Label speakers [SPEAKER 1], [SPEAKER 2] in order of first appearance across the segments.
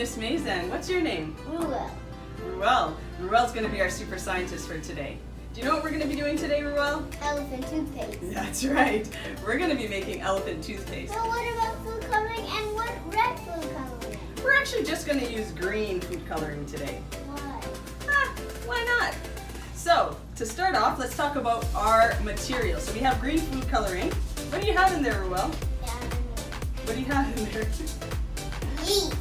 [SPEAKER 1] Miss Mazen. What's your name?
[SPEAKER 2] Rheuel.
[SPEAKER 1] Rheuel. Rheuel's going to be our super scientist for today. Do you know what we're going to be doing today, Rheuel?
[SPEAKER 2] Elephant toothpaste.
[SPEAKER 1] That's right. We're going to be making elephant toothpaste.
[SPEAKER 2] So what about food coloring and what red food coloring?
[SPEAKER 1] We're actually just going to use green food coloring today.
[SPEAKER 2] Why?
[SPEAKER 1] Why not? So, to start off, let's talk about our materials. So we have green food coloring. What do you have in there, Rheuel?
[SPEAKER 2] Yeah,
[SPEAKER 1] What do you have in there?
[SPEAKER 2] yeast.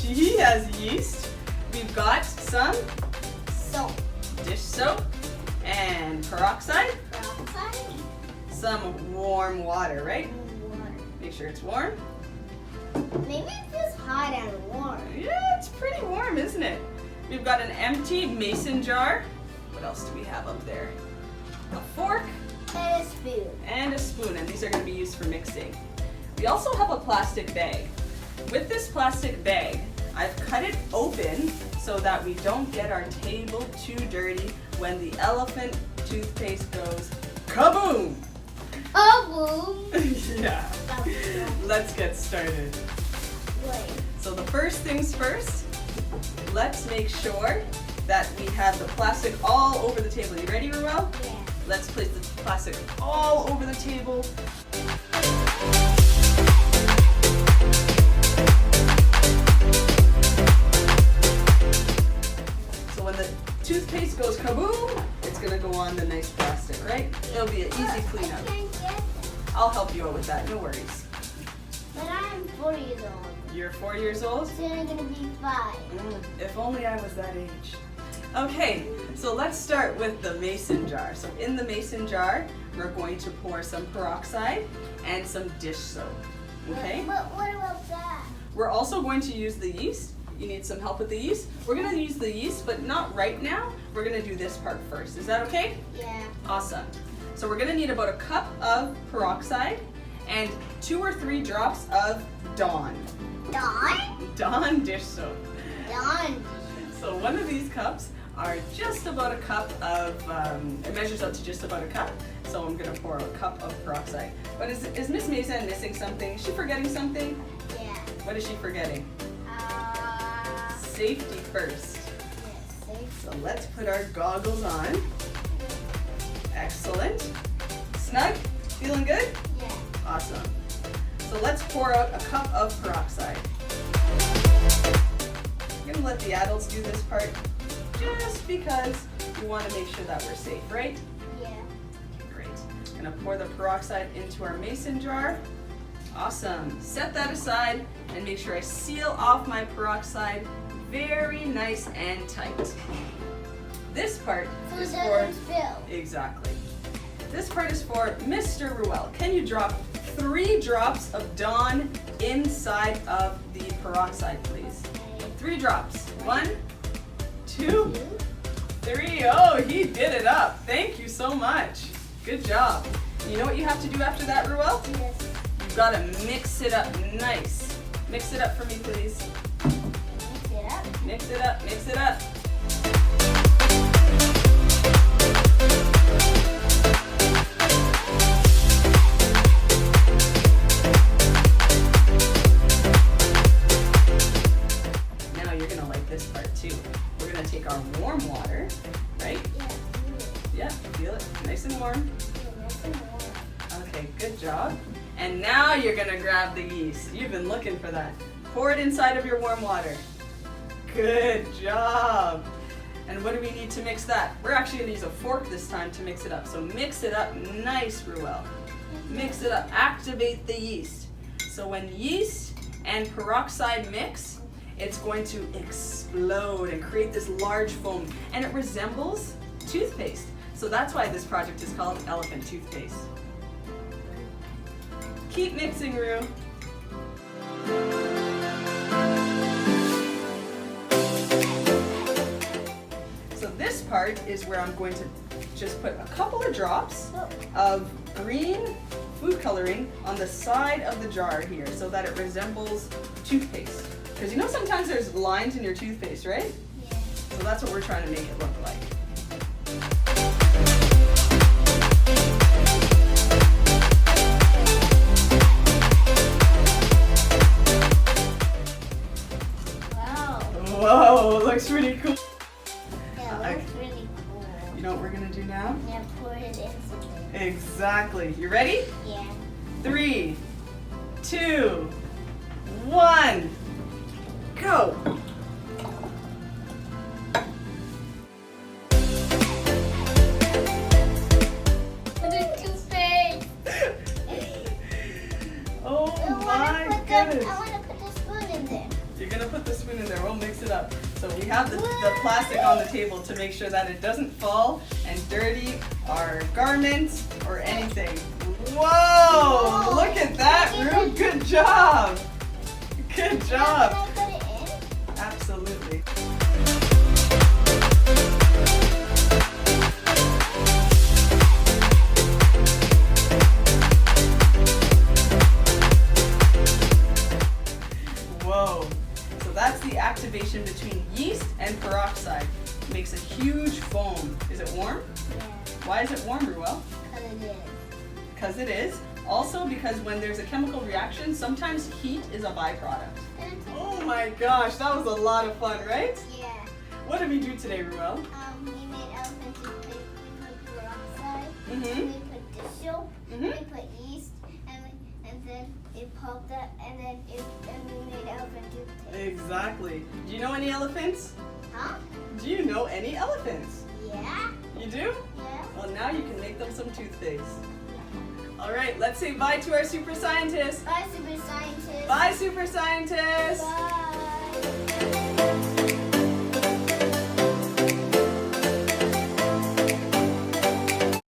[SPEAKER 1] She has yeast. We've got some
[SPEAKER 2] Soap.
[SPEAKER 1] dish soap and peroxide.
[SPEAKER 2] Peroxide.
[SPEAKER 1] Some warm water, right?
[SPEAKER 2] Water.
[SPEAKER 1] Make sure it's warm.
[SPEAKER 2] Maybe it feels hot and warm.
[SPEAKER 1] Yeah, it's pretty warm, isn't it? We've got an empty mason jar. What else do we have up there? A fork
[SPEAKER 2] And a spoon.
[SPEAKER 1] and a spoon, and these are going to be used for mixing. We also have a plastic bag. With this plastic bag, I've cut it open so that we don't get our table too dirty when the elephant toothpaste goes kaboom!
[SPEAKER 2] Oh,
[SPEAKER 1] Yeah. Let's get started.
[SPEAKER 2] Wait.
[SPEAKER 1] So the first things first, let's make sure that we have the plastic all over the table. You ready, Rheuel?
[SPEAKER 2] Yeah.
[SPEAKER 1] Let's place the plastic all over the table. So when the toothpaste goes kaboom, it's gonna go on the nice plastic, right? It'll be an easy
[SPEAKER 2] I
[SPEAKER 1] cleanup.
[SPEAKER 2] can't get,
[SPEAKER 1] I'll help you out with that, no worries.
[SPEAKER 2] but I'm 4 years old.
[SPEAKER 1] You're 4 years old?
[SPEAKER 2] Soon I'm gonna be 5.
[SPEAKER 1] If only I was that age. Okay, so let's start with the mason jar. So in the mason jar, we're going to pour some peroxide and some dish soap. Okay?
[SPEAKER 2] But what about that?
[SPEAKER 1] We're also going to use the yeast. You need some help with the yeast? We're going to use the yeast, but not right now. We're going to do this part first. Is that okay?
[SPEAKER 2] Yeah.
[SPEAKER 1] Awesome. So we're going to need about a cup of peroxide and 2 or 3 drops of Dawn. Dawn dish soap.
[SPEAKER 2] Done.
[SPEAKER 1] So one of these cups are just about a cup of, it measures out to just about a cup. So I'm gonna pour a cup of peroxide. But is Miss Mason missing something? Is she forgetting something?
[SPEAKER 2] Yeah.
[SPEAKER 1] What is she forgetting?
[SPEAKER 2] Uh,
[SPEAKER 1] Safety first.
[SPEAKER 2] yes,
[SPEAKER 1] So let's put our goggles on. Excellent. Snug? Feeling good?
[SPEAKER 2] yeah.
[SPEAKER 1] Awesome. So let's pour out a cup of peroxide. I'm gonna let the adults do this part just because we want to make sure that we're safe, right?
[SPEAKER 2] Yeah.
[SPEAKER 1] Great. Gonna pour the peroxide into our mason jar. Awesome. Set that aside and make sure I seal off my peroxide very nice and tight. This part
[SPEAKER 2] So it
[SPEAKER 1] is for
[SPEAKER 2] doesn't spill.
[SPEAKER 1] exactly. This part is for Mr. Rheuel. Can you drop 3 drops of Dawn inside of the peroxide, please? 3 drops. 1, 2, 3. Oh, he did it up. Thank you so much. Good job. You know what you have to do after that, Rheuel?
[SPEAKER 2] Yes.
[SPEAKER 1] You've got to mix it up nice. Mix it up for me, please.
[SPEAKER 2] Mix it up.
[SPEAKER 1] Mix it up, mix it up. Now you're going to like this part too. We're going to take our warm water, right?
[SPEAKER 2] Yeah.
[SPEAKER 1] Yeah, feel it. Nice and warm.
[SPEAKER 2] Nice and warm.
[SPEAKER 1] Okay, good job. And now you're going to grab the yeast. You've been looking for that. Pour it inside of your warm water. Good job. And what do we need to mix that? We're actually going to use a fork this time to mix it up. So mix it up nice, Rheuel. Mix it up. Activate the yeast. So when yeast and peroxide mix, it's going to explode and create this large foam. And it resembles toothpaste. So that's why this project is called Elephant Toothpaste. Keep mixing, Rue. So this part is where I'm going to just put a couple of drops of green food coloring on the side of the jar here so that it resembles toothpaste. Because you know sometimes there's lines in your toothpaste, right?
[SPEAKER 2] Yeah.
[SPEAKER 1] So that's what we're trying to make it look like.
[SPEAKER 2] Wow. looks really cool.
[SPEAKER 1] You know what we're gonna do now?
[SPEAKER 2] Yeah, pour it in something.
[SPEAKER 1] Exactly. You ready?
[SPEAKER 2] Yeah.
[SPEAKER 1] 3, 2, 1, go!
[SPEAKER 2] Put in toothpaste.
[SPEAKER 1] Oh my goodness.
[SPEAKER 2] I want to put the spoon in there.
[SPEAKER 1] You're gonna put the spoon in there, we'll mix it up. So we have the plastic on the table to make sure that it doesn't fall and dirty our garments or anything. Whoa! Look at that, Rue, good job! Good job!
[SPEAKER 2] Can I put it in?
[SPEAKER 1] Absolutely. Whoa. So that's the activation between yeast and peroxide. It makes a huge foam. Is it warm?
[SPEAKER 2] Yeah.
[SPEAKER 1] Why is it warm, Rheuel?
[SPEAKER 2] Because it is.
[SPEAKER 1] Because it is. Also because when there's a chemical reaction, sometimes heat is a byproduct. Oh my gosh, that was a lot of fun, right?
[SPEAKER 2] Yeah.
[SPEAKER 1] What did we do today, Rheuel?
[SPEAKER 2] We made elephant toothpaste. We put peroxide.
[SPEAKER 1] Mhm.
[SPEAKER 2] We put dish soap.
[SPEAKER 1] Mhm.
[SPEAKER 2] We put yeast, and then it popped up, and then we made elephant toothpaste.
[SPEAKER 1] Exactly. Do you know any elephants?
[SPEAKER 2] Huh?
[SPEAKER 1] Do you know any elephants?
[SPEAKER 2] Yeah.
[SPEAKER 1] You do?
[SPEAKER 2] Yeah.
[SPEAKER 1] Well, now you can make them some toothpaste. All right, let's say bye to our super scientist.
[SPEAKER 2] Bye, Super Scientist.
[SPEAKER 1] Bye, super scientist.
[SPEAKER 2] Bye.